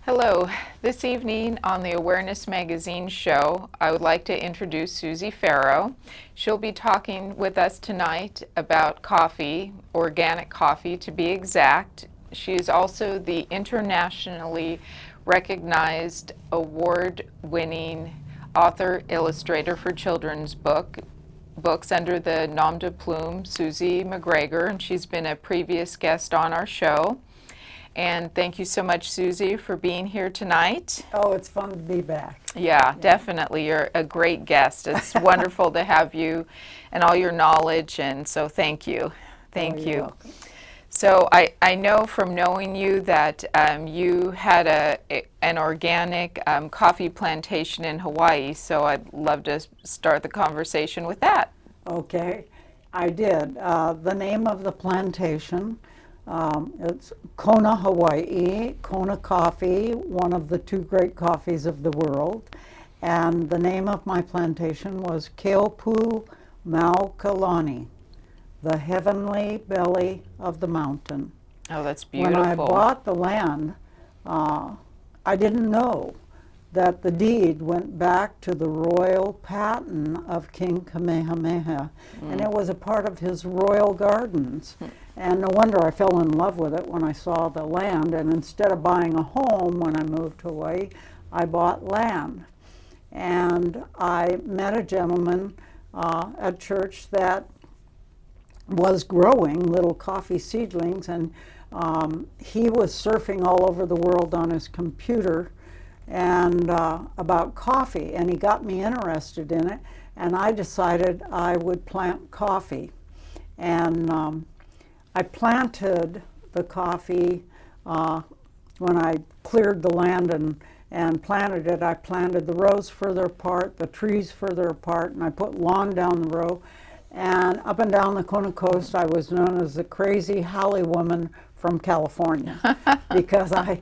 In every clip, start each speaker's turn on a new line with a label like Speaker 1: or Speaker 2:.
Speaker 1: Hello. This evening on the Awareness Magazine show, I would like to introduce Suzy Farrow. She'll be talking with us tonight about coffee, organic coffee to be exact. She is also the internationally recognized award-winning author, illustrator for children's books under the nom de plume Suzy McGregor, and she's been a previous guest on our show. And thank you so much, Suzy, for being here tonight.
Speaker 2: Oh, it's fun to be back.
Speaker 1: Yeah, definitely. You're a great guest. It's wonderful to have you and all your knowledge, and so thank you. Thank
Speaker 2: you're
Speaker 1: you.
Speaker 2: welcome.
Speaker 1: So I know from knowing you that you had an organic coffee plantation in Hawaii, so I'd love to start the conversation with that.
Speaker 2: Okay, I did. The name of the plantation, it's Kona, Hawaii, Kona Coffee, one of the two great coffees of the world. And the name of my plantation was Keopu Maukalani, the heavenly belly of the mountain.
Speaker 1: Oh, that's beautiful.
Speaker 2: When I bought the land, I didn't know that the deed went back to the royal patent of King Kamehameha, and it was a part of his royal gardens. And no wonder I fell in love with it when I saw the land, and instead of buying a home when I moved to Hawaii, I bought land. And I met a gentleman at church that was growing little coffee seedlings, and he was surfing all over the world on his computer and about coffee, and he got me interested in it, and I decided I would plant coffee. And I planted the coffee when I cleared the land and planted it. I planted the rows further apart, the trees further apart, and I put lawn down the row. And up and down the Kona coast, I was known as the crazy Holly woman from California because I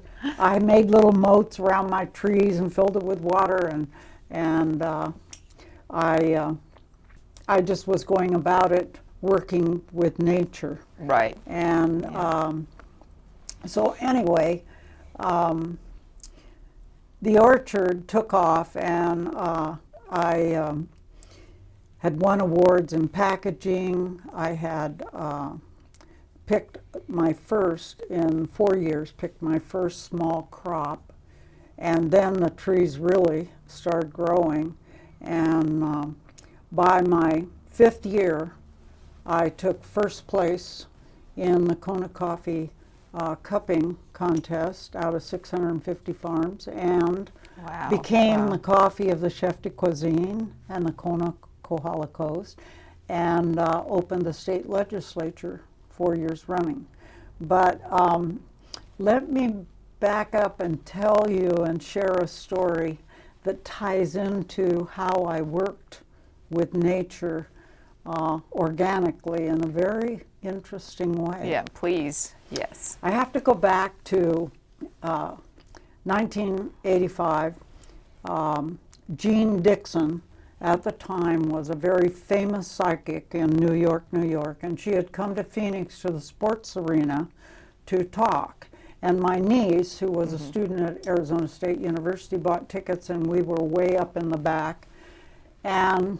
Speaker 2: made little moats around my trees and filled it with water, and I just was going about it working with nature.
Speaker 1: Right.
Speaker 2: And so anyway, the orchard took off, and I had won awards in packaging. I had picked my first, in 4 years, picked my first small crop. And then the trees really started growing. And by my 5th year, I took first place in the Kona Coffee cupping contest out of 650 farms, and became the coffee of the chef de cuisine and the Kona Kohala Coast, and opened the state legislature 4 years running. But let me back up and tell you and share a story that ties into how I worked with nature organically in a very interesting way.
Speaker 1: Yeah, please. Yes.
Speaker 2: I have to go back to 1985. Jean Dixon, at the time, was a very famous psychic in New York, and she had come to Phoenix to the sports arena to talk. And my niece, who was a student at Arizona State University, bought tickets, and we were way up in the back. And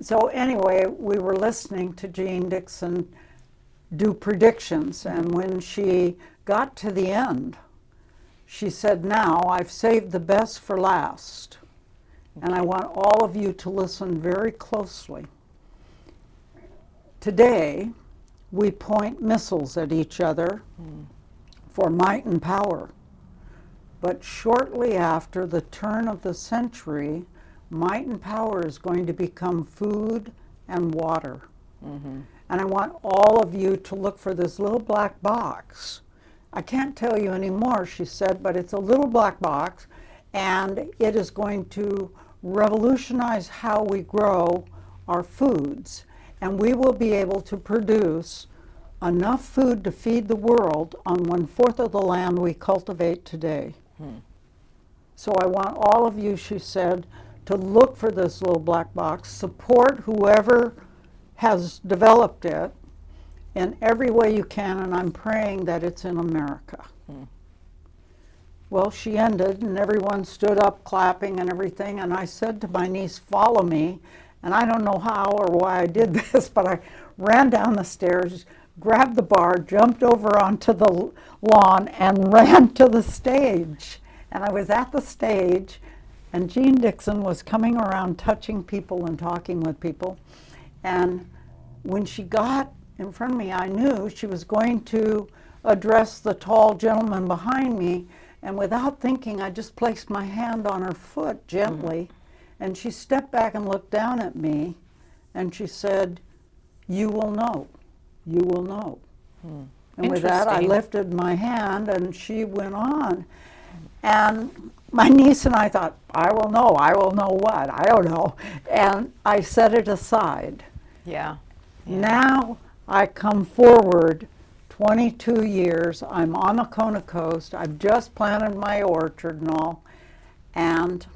Speaker 2: so anyway, we were listening to Jean Dixon do predictions, and when she got to the end, she said, "Now I've saved the best for last, and I want all of you to listen very closely. Today, we point missiles at each other for might and power, but shortly after the turn of the century, might and power is going to become food and water. And I want all of you to look for this little black box. I can't tell you anymore," she said, "but it's a little black box, and it is going to revolutionize how we grow our foods, and we will be able to produce enough food to feed the world on 1/4 of the land we cultivate today." So I want all of you, she said, to look for this little black box, support whoever has developed it in every way you can, and I'm praying that it's in America. Well, she ended, and everyone stood up clapping and everything, and I said to my niece, "Follow me." And I don't know how or why I did this, but I ran down the stairs, grabbed the bar, jumped over onto the lawn, and ran to the stage. And I was at the stage, and Jean Dixon was coming around touching people and talking with people. And when she got in front of me, I knew she was going to address the tall gentleman behind me. And without thinking, I just placed my hand on her foot gently. And she stepped back and looked down at me. And she said, "You will know. You will know." And with that, I lifted my hand, and she went on. And my niece and I thought, I will know what? I don't know. And I set it aside.
Speaker 1: Yeah.
Speaker 2: Now I come forward 22 years. I'm on the Kona coast. I've just planted my orchard and all. And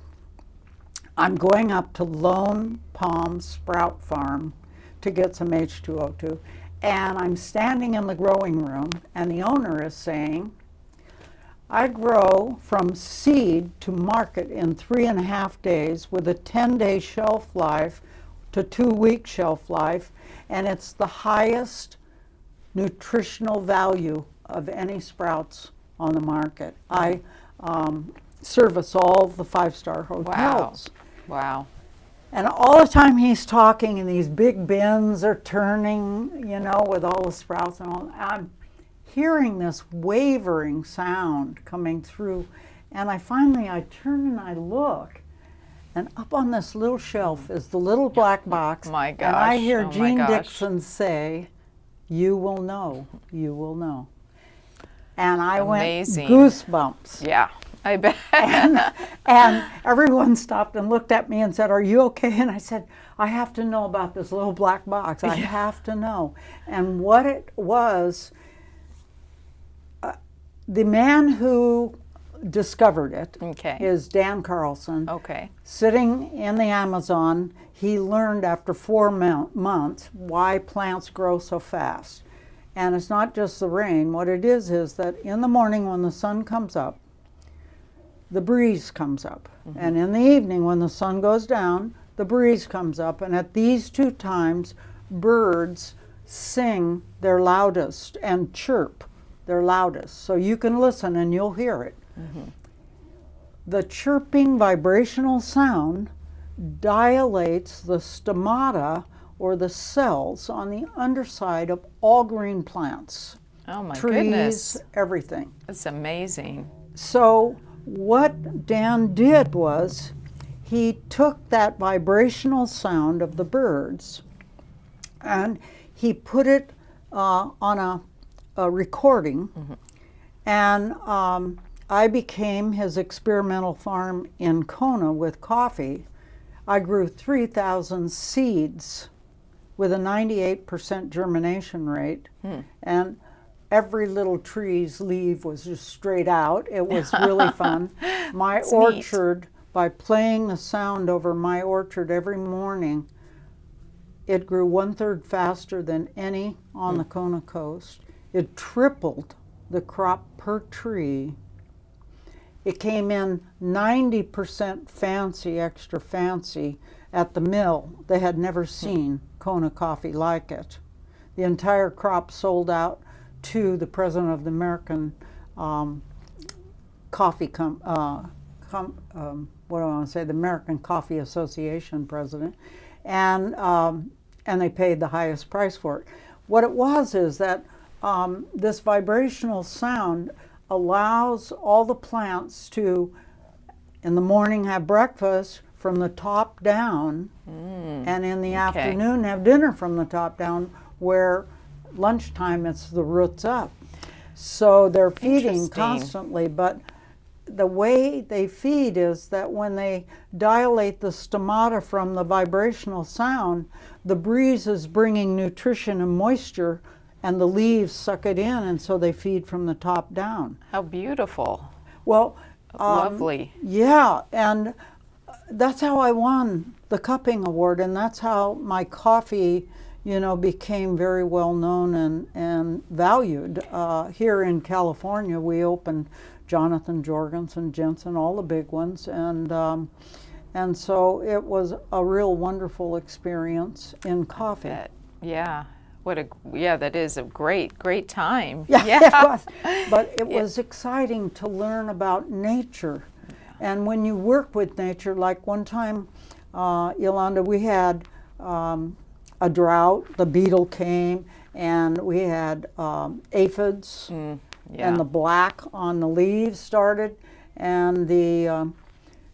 Speaker 2: I'm going up to Lone Palm Sprout Farm to get some H2O2. And I'm standing in the growing room, and the owner is saying, "I grow from seed to market in 3.5 days with a 10-day shelf life to 2-week shelf life, and it's the highest nutritional value of any sprouts on the market. I service all the 5-star hotels."
Speaker 1: Wow.
Speaker 2: And all the time he's talking, and these big bins are turning, you know, with all the sprouts and all. I'm hearing this wavering sound coming through, and I turn and I look, and up on this little shelf is the little black box.
Speaker 1: My gosh.
Speaker 2: And I hear
Speaker 1: Oh,
Speaker 2: Jean
Speaker 1: my gosh.
Speaker 2: Dixon say, "You will know, you will know." And I
Speaker 1: Amazing.
Speaker 2: went goosebumps.
Speaker 1: Yeah, I bet.
Speaker 2: And everyone stopped and looked at me and said, "Are you okay?" And I said, "I have to know about this little black box. I have to know." And what it was, the man who discovered it is Dan Carlson.
Speaker 1: Okay.
Speaker 2: Sitting in the Amazon, he learned after 4 months why plants grow so fast. And it's not just the rain. What it is that in the morning when the sun comes up, the breeze comes up. And in the evening when the sun goes down, the breeze comes up. And at these 2 times, birds sing their loudest and chirp their loudest. So you can listen and you'll hear it. The chirping vibrational sound dilates the stomata, or the cells, on the underside of all green plants.
Speaker 1: Oh my
Speaker 2: trees,
Speaker 1: goodness.
Speaker 2: Everything.
Speaker 1: That's amazing.
Speaker 2: So what Dan did was he took that vibrational sound of the birds and he put it on a recording, and I became his experimental farm in Kona with coffee. I grew 3,000 seeds with a 98% germination rate, and every little tree's leaf was just straight out. It was really fun. My orchard, by playing the sound over my orchard every morning, it grew 1/3 faster than any on the Kona coast. It tripled the crop per tree. It came in 90% fancy, extra fancy at the mill. They had never seen Kona coffee like it. The entire crop sold out to the president of the American Coffee the American Coffee Association president, and they paid the highest price for it. What it was is that this vibrational sound allows all the plants to, in the morning, have breakfast from the top down, and in the afternoon have dinner from the top down, where lunchtime it's the roots up. So they're feeding constantly, but the way they feed is that when they dilate the stomata from the vibrational sound, the breeze is bringing nutrition and moisture, and the leaves suck it in, and so they feed from the top down.
Speaker 1: How beautiful.
Speaker 2: Well,
Speaker 1: lovely.
Speaker 2: Yeah, and that's how I won the cupping award, and that's how my coffee became very well known and valued. Here in California, we opened Jonathan Jorgensen, Jensen, all the big ones, and so it was a real wonderful experience in coffee.
Speaker 1: Yeah. That is a great time.
Speaker 2: Yeah, it was. But it was exciting to learn about nature. And when you work with nature, like one time, Yolanda, we had a drought, the beetle came, and we had aphids, and the black on the leaves started, and the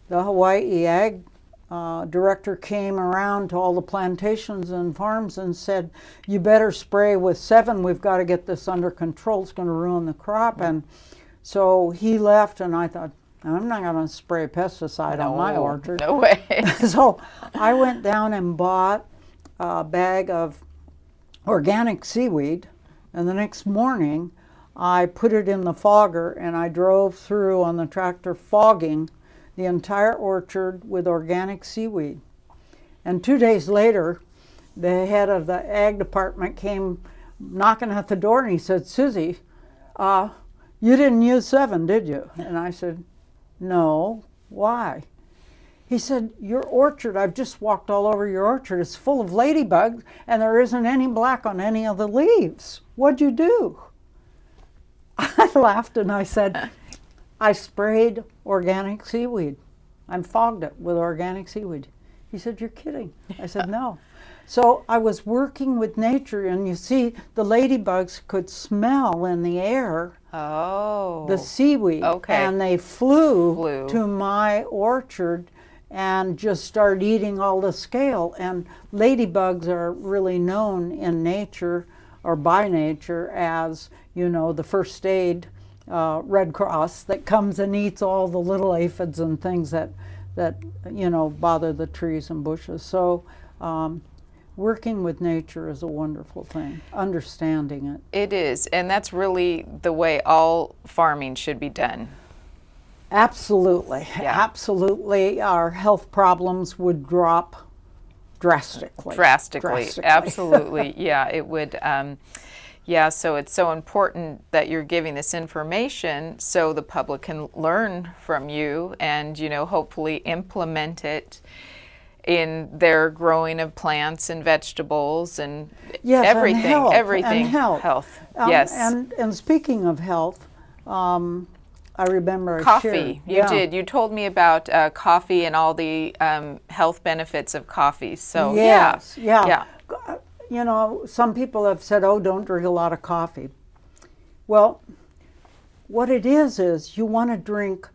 Speaker 2: Hawaii Ag director came around to all the plantations and farms and said, you better spray with 7, we've got to get this under control, it's going to ruin the crop. And so he left, and I thought, I'm not going to spray pesticide on my orchard.
Speaker 1: No way.
Speaker 2: So I went down and bought a bag of organic seaweed, and the next morning I put it in the fogger and I drove through on the tractor fogging the entire orchard with organic seaweed. And 2 days later, the head of the ag department came knocking at the door, and he said, Suzy, you didn't use 7, did you? And I said, no. Why? He said, your orchard, I've just walked all over your orchard, it's full of ladybugs, and there isn't any black on any of the leaves. What'd you do? I laughed and I said, I sprayed organic seaweed. I fogged it with organic seaweed. He said, you're kidding. I said, no. So I was working with nature, and you see, the ladybugs could smell in the air the seaweed.
Speaker 1: Okay.
Speaker 2: And they flew to my orchard and just started eating all the scale. And ladybugs are really known in nature, or by nature, as, the first aid Red Cross that comes and eats all the little aphids and things that bother the trees and bushes. So working with nature is a wonderful thing, understanding it.
Speaker 1: It is, and that's really the way all farming should be done.
Speaker 2: Absolutely.
Speaker 1: Yeah.
Speaker 2: Absolutely. Our health problems would drop drastically.
Speaker 1: Absolutely. Yeah, it would. So it's so important that you're giving this information so the public can learn from you and, hopefully implement it in their growing of plants and vegetables and everything.
Speaker 2: And health.
Speaker 1: Yes.
Speaker 2: And speaking of health, I remember
Speaker 1: coffee. You did. You told me about coffee and all the health benefits of coffee. So
Speaker 2: yes, yeah. Some people have said, oh, don't drink a lot of coffee. Well, what it is you want to drink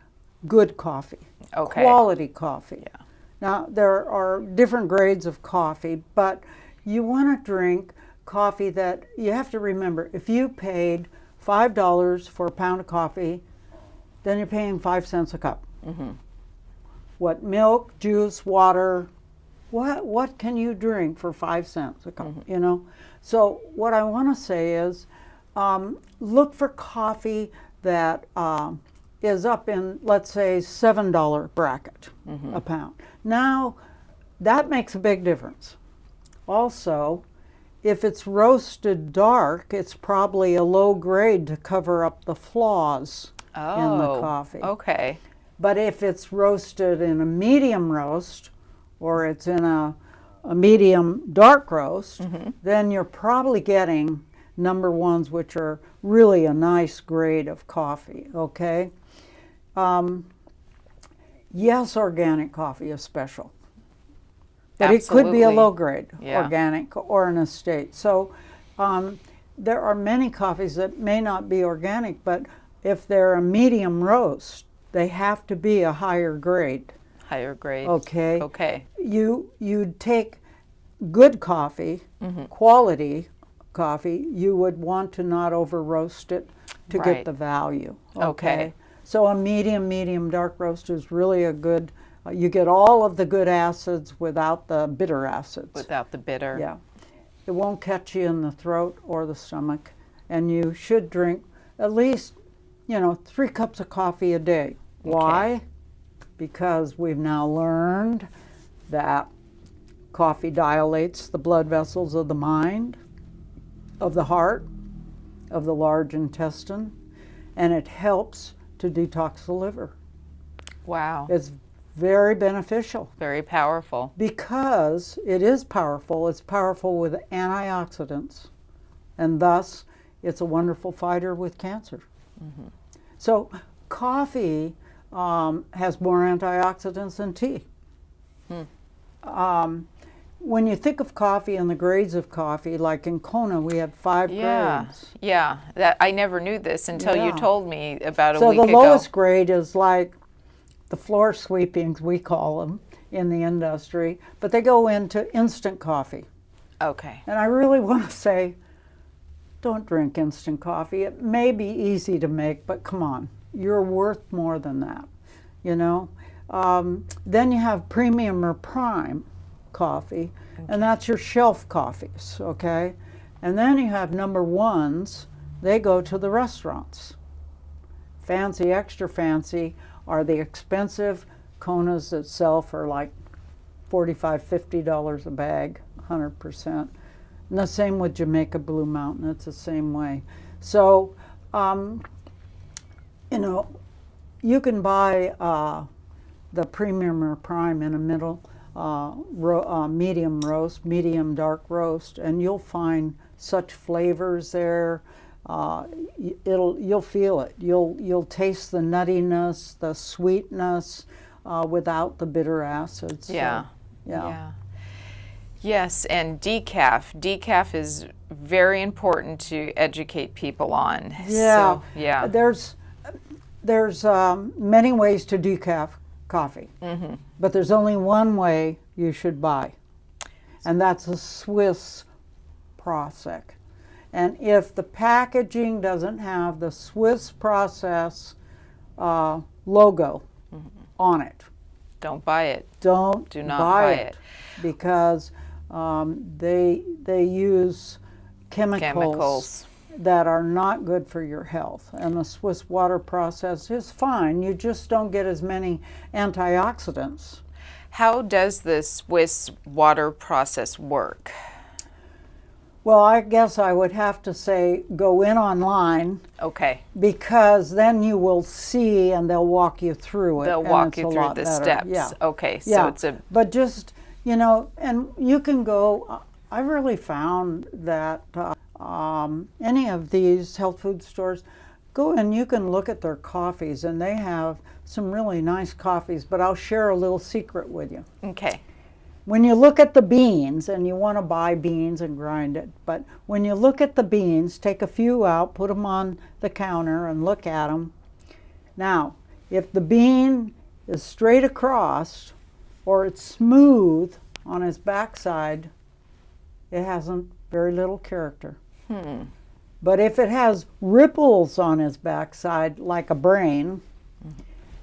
Speaker 2: good coffee, quality coffee. Yeah. Now, there are different grades of coffee, but you want to drink coffee that, you have to remember, if you paid $5 for a pound of coffee, then you're paying 5 cents a cup. Mm-hmm. What, milk, juice, water, what can you drink for 5 cents a cup, So what I want to say is, look for coffee that is up in, let's say, $7 bracket a pound. Now, that makes a big difference. Also, if it's roasted dark, it's probably a low grade to cover up the flaws in the coffee.
Speaker 1: Okay.
Speaker 2: But if it's roasted in a medium roast, or it's in a medium dark roast, then you're probably getting number ones, which are really a nice grade of coffee, okay? Yes, organic coffee is special. But it could be a low grade organic or an estate. So there are many coffees that may not be organic, but if they're a medium roast, they have to be a higher grade.
Speaker 1: Higher grade.
Speaker 2: Okay.
Speaker 1: Okay.
Speaker 2: You'd take good coffee, quality coffee. You would want to not over roast it to get the value. Okay. So a medium dark roast is really a good. You get all of the good acids without the bitter acids.
Speaker 1: Without the bitter.
Speaker 2: Yeah. It won't catch you in the throat or the stomach, and you should drink at least 3 cups of coffee a day. Why? Because we've now learned that Coffee dilates the blood vessels of the mind, of the heart, of the large intestine, and it helps to detox the liver.
Speaker 1: Wow.
Speaker 2: It's very beneficial.
Speaker 1: Very powerful.
Speaker 2: Because it is powerful. It's powerful with antioxidants, and thus it's a wonderful fighter with cancer. Mm-hmm. So coffee has more antioxidants than tea. When you think of coffee and the grades of coffee, like in Kona, we have 5 grades.
Speaker 1: Yeah, I never knew this until you told me about a
Speaker 2: So
Speaker 1: week ago.
Speaker 2: the lowest grade is like the floor sweepings, we call them, in the industry, but they go into instant coffee.
Speaker 1: Okay.
Speaker 2: And I really want to say, don't drink instant coffee. It may be easy to make, but come on, you're worth more than that, you know? Then you have premium or prime coffee, and that's your shelf coffees, okay? And then you have number ones, they go to the restaurants. Fancy, extra fancy are the expensive Konas itself are like $45, $50 a bag, 100%. And the same with Jamaica Blue Mountain, it's the same way. So, you know, you can buy the premium or prime in a middle, medium roast, medium dark roast, and you'll find such flavors there. You'll feel it. You'll taste the nuttiness, the sweetness, without the bitter acids.
Speaker 1: Yeah.
Speaker 2: So, yeah.
Speaker 1: Yes, and decaf. Decaf is very important to educate people on.
Speaker 2: Yeah.
Speaker 1: So, yeah.
Speaker 2: There's many ways to decaf coffee, but there's only one way you should buy, and that's a Swiss process. And if the packaging doesn't have the Swiss process logo on it,
Speaker 1: don't buy it.
Speaker 2: Do
Speaker 1: not buy it.
Speaker 2: Because they use chemicals that are not good for your health. And the Swiss water process is fine. You just don't get as many antioxidants.
Speaker 1: How does the Swiss water process work?
Speaker 2: Well, I guess I would have to say go in online.
Speaker 1: Okay.
Speaker 2: Because then you will see and they'll walk you through it.
Speaker 1: They'll walk you through the steps.
Speaker 2: Yeah.
Speaker 1: Okay. So
Speaker 2: yeah.
Speaker 1: it's a...
Speaker 2: But just, you know, and you can go, I really found that any of these health food stores, go and you can look at their coffees, and they have some really nice coffees, but I'll share a little secret with you.
Speaker 1: Okay.
Speaker 2: When you look at the beans, and you want to buy beans and grind it, but when you look at the beans, take a few out, put them on the counter and look at them. Now, if the bean is straight across or it's smooth on its backside, it has very little character. But if it has ripples on its backside like a brain,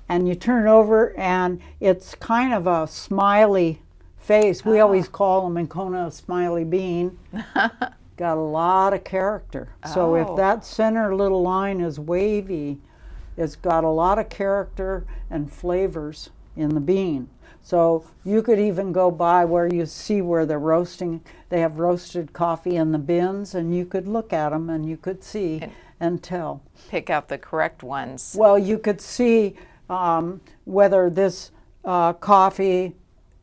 Speaker 2: and you turn it over and it's kind of a smiley face, we always call them in Kona a smiley bean, got a lot of character. So if that center little line is wavy, it's got a lot of character and flavors in the bean. So you could even go by where you see where they're roasting. They have roasted coffee in the bins, and you could look at them and you could see and tell.
Speaker 1: Pick out the correct ones.
Speaker 2: Well, you could see whether this coffee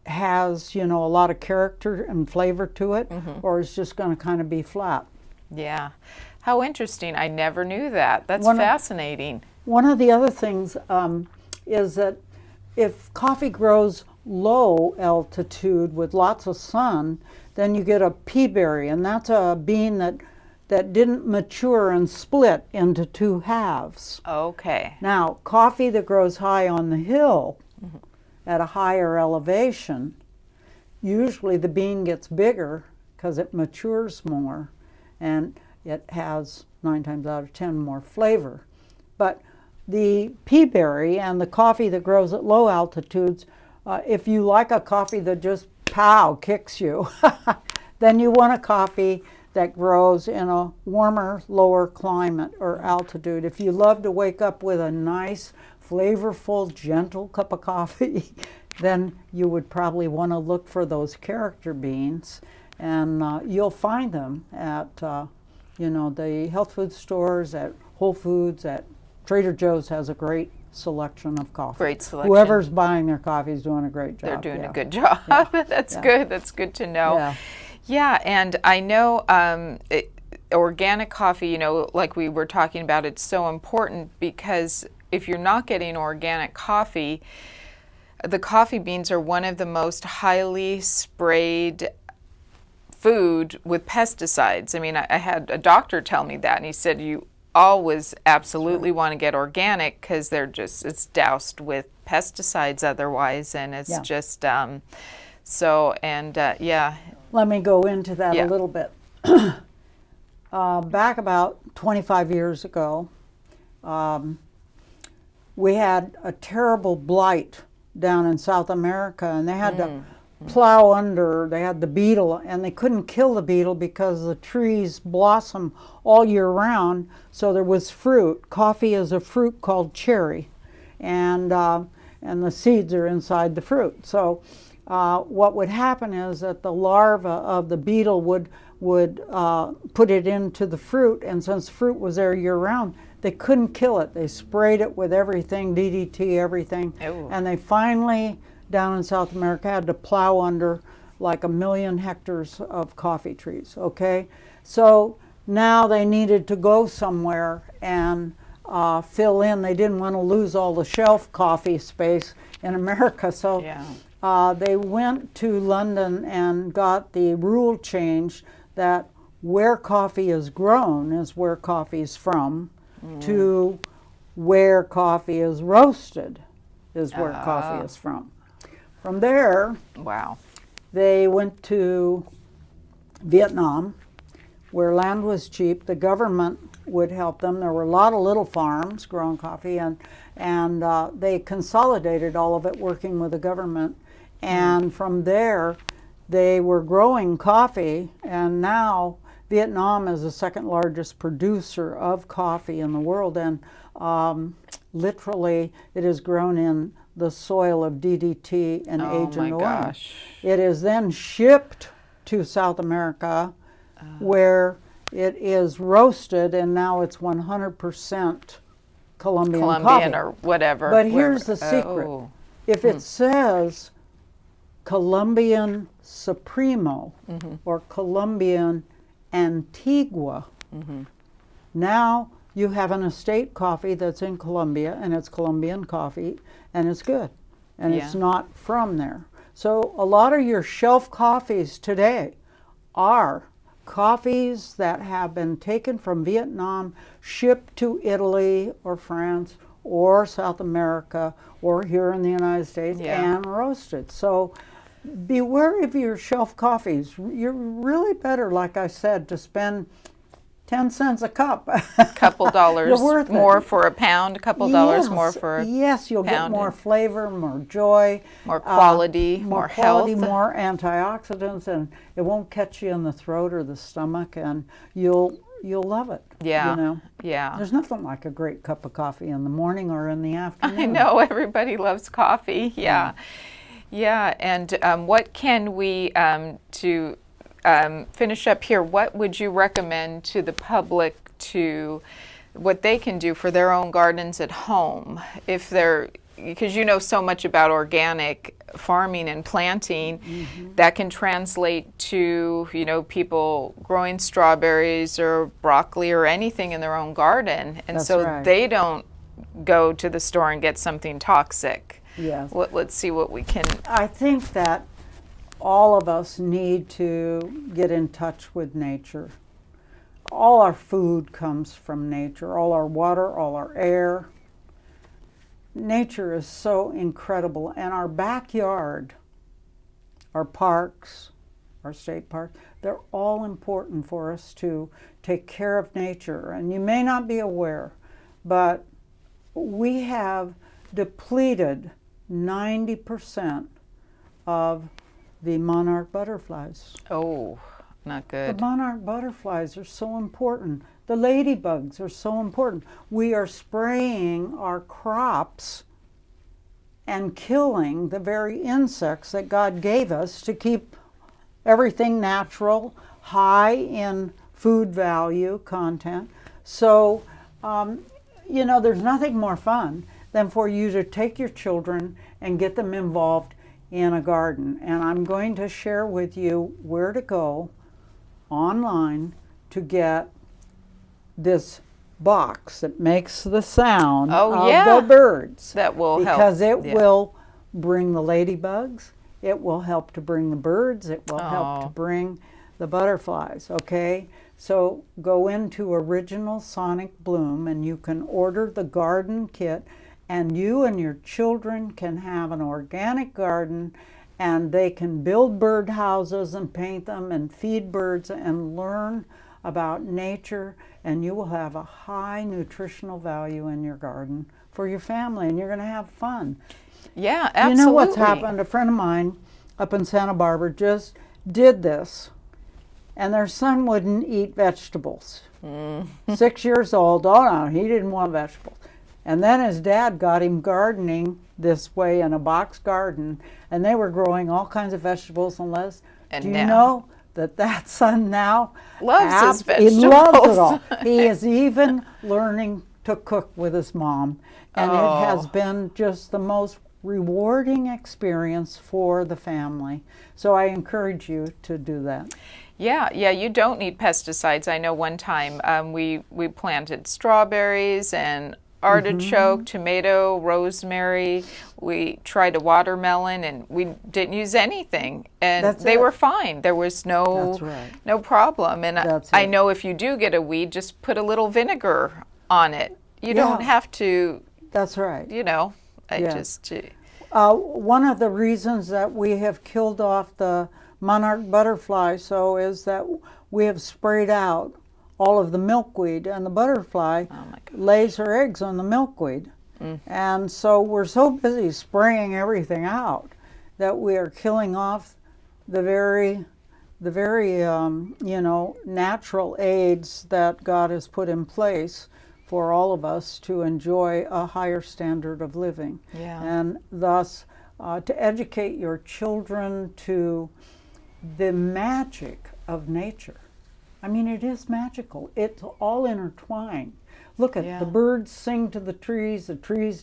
Speaker 2: has, you know, a lot of character and flavor to it, or it's just going to kind of be flat.
Speaker 1: Yeah. How interesting. I never knew that. That's fascinating.
Speaker 2: One of the other things is that if coffee grows low altitude with lots of sun, then you get a pea berry, and that's a bean that didn't mature and split into 2 halves.
Speaker 1: Okay.
Speaker 2: Now, coffee that grows high on the hill at a higher elevation, usually the bean gets bigger because it matures more, and it has 9 times out of 10 more flavor. But the pea berry and the coffee that grows at low altitudes, if you like a coffee that just kicks you, then you want a coffee that grows in a warmer, lower climate or altitude. If you love to wake up with a nice, flavorful, gentle cup of coffee, then you would probably want to look for those character beans, and you'll find them at the health food stores, at Whole Foods, at Trader Joe's has a great selection of coffee.
Speaker 1: Great selection.
Speaker 2: Whoever's buying their coffee is doing a great job.
Speaker 1: They're doing a good job. That's good. That's good to know. Yeah, and I know organic coffee, like we were talking about, it's so important because if you're not getting organic coffee, the coffee beans are one of the most highly sprayed food with pesticides. I mean, I had a doctor tell me that, and he said you always absolutely want to get organic because it's doused with pesticides otherwise, and it's just Let
Speaker 2: me go into that a little bit. Back about 25 years ago, we had a terrible blight down in South America, and they had to plow under. They had the beetle, and they couldn't kill the beetle because the trees blossom all year round, so there was fruit. Coffee is a fruit called cherry, and the seeds are inside the fruit. So what would happen is that the larva of the beetle would put it into the fruit, and since fruit was there year round, they couldn't kill it. They sprayed it with everything, DDT, everything.
Speaker 1: Ooh.
Speaker 2: And they finally, down in South America, had to plow under like 1 million hectares of coffee trees, okay? So now they needed to go somewhere and fill in. They didn't want to lose all the shelf coffee space in America, so they went to London and got the rule changed that where coffee is grown is where coffee is from, to where coffee is roasted is where coffee is from. From there, they went to Vietnam, where land was cheap. The government would help them. There were a lot of little farms growing coffee, and they consolidated all of it working with the government. And from there, they were growing coffee, and now Vietnam is the second largest producer of coffee in the world, and literally it is grown in the soil of DDT and Agent Orange. It is then shipped to South America, where it is roasted, and now it's 100% Colombian coffee.
Speaker 1: Or whatever.
Speaker 2: But here's the secret. If it says Colombian Supremo or Colombian Antigua, now you have an estate coffee that's in Colombia, and it's Colombian coffee, and it's good, and it's not from there. So a lot of your shelf coffees today are coffees that have been taken from Vietnam, shipped to Italy or France or South America or here in the United States and roasted. So beware of your shelf coffees. You're really better, like I said, to spend 10 cents a cup.
Speaker 1: A couple dollars more for a pound, a couple dollars more for a
Speaker 2: you'll get more flavor, more joy,
Speaker 1: more quality, more health,
Speaker 2: more antioxidants, and it won't catch you in the throat or the stomach, and you'll love it. There's nothing like a great cup of coffee in the morning or in the afternoon.
Speaker 1: I know, everybody loves coffee. And what can we to finish up here, what would you recommend to the public to what they can do for their own gardens at home, if they're, because you know so much about organic farming and planting, that can translate to people growing strawberries or broccoli or anything in their own garden, and they don't go to the store and get something toxic. Let's see what we can.
Speaker 2: I think that all of us need to get in touch with nature. All our food comes from nature, all our water, all our air. Nature is so incredible, and our backyard, our parks, our state parks, they're all important for us to take care of nature. And you may not be aware, but we have depleted 90% of the monarch butterflies.
Speaker 1: Oh, not good.
Speaker 2: The monarch butterflies are so important. The ladybugs are so important. We are spraying our crops, and killing the very insects that God gave us to keep everything natural, high in food value content. So, you know, there's nothing more fun than for you to take your children and get them involved in a garden. And I'm going to share with you where to go online to get this box that makes the sound of the birds.
Speaker 1: That will help.
Speaker 2: Because it will bring the ladybugs, it will help to bring the birds, it will help to bring the butterflies, okay? So go into Original Sonic Bloom and you can order the garden kit, and you and your children can have an organic garden, and they can build bird houses and paint them and feed birds and learn about nature, and you will have a high nutritional value in your garden for your family, and you're going to have fun.
Speaker 1: Yeah, absolutely.
Speaker 2: You know what's happened? A friend of mine up in Santa Barbara just did this, and their son wouldn't eat vegetables. 6 years old. Oh no, he didn't want vegetables. And then his dad got him gardening this way in a box garden, and they were growing all kinds of vegetables and lettuce. Do you know that son now
Speaker 1: loves his vegetables?
Speaker 2: He loves it all. He is even learning to cook with his mom, and it has been just the most rewarding experience for the family. So I encourage you to do that.
Speaker 1: Yeah, you don't need pesticides. I know one time we planted strawberries and artichoke, tomato, rosemary. We tried a watermelon, and we didn't use anything, and they were fine. There was no problem. And I know if you do get a weed, just put a little vinegar on it. You don't have to.
Speaker 2: That's right.
Speaker 1: You know,
Speaker 2: one of the reasons that we have killed off the monarch butterfly is that we have sprayed out all of the milkweed, and the butterfly lays her eggs on the milkweed. And so we're so busy spraying everything out that we are killing off the very you know, natural aids that God has put in place for all of us to enjoy a higher standard of living. And thus to educate your children to the magic of nature. I mean, it is magical. It's all intertwined. Look at the birds sing to the trees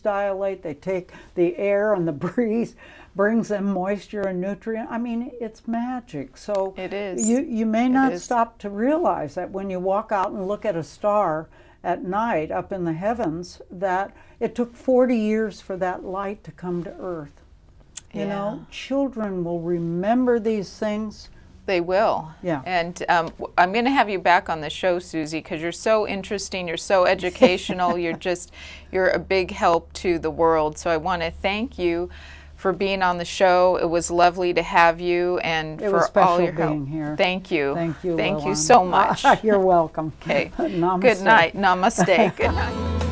Speaker 2: dilate, they take the air, and the breeze brings them moisture and nutrient. I mean, it's magic. So
Speaker 1: it is.
Speaker 2: You may not stop to realize that when you walk out and look at a star at night up in the heavens, that it took 40 years for that light to come to Earth. You know, children will remember these things.
Speaker 1: They will.
Speaker 2: Yeah.
Speaker 1: And I'm going to have you back on the show, Suzy, because you're so interesting, you're so educational, you're a big help to the world. So I want to thank you for being on the show. It was lovely to have you, and for all your help.
Speaker 2: Being here.
Speaker 1: Thank you.
Speaker 2: Thank you.
Speaker 1: Thank you so much.
Speaker 2: You're welcome.
Speaker 1: Okay.
Speaker 2: Namaste.
Speaker 1: Good night. Namaste. Good night.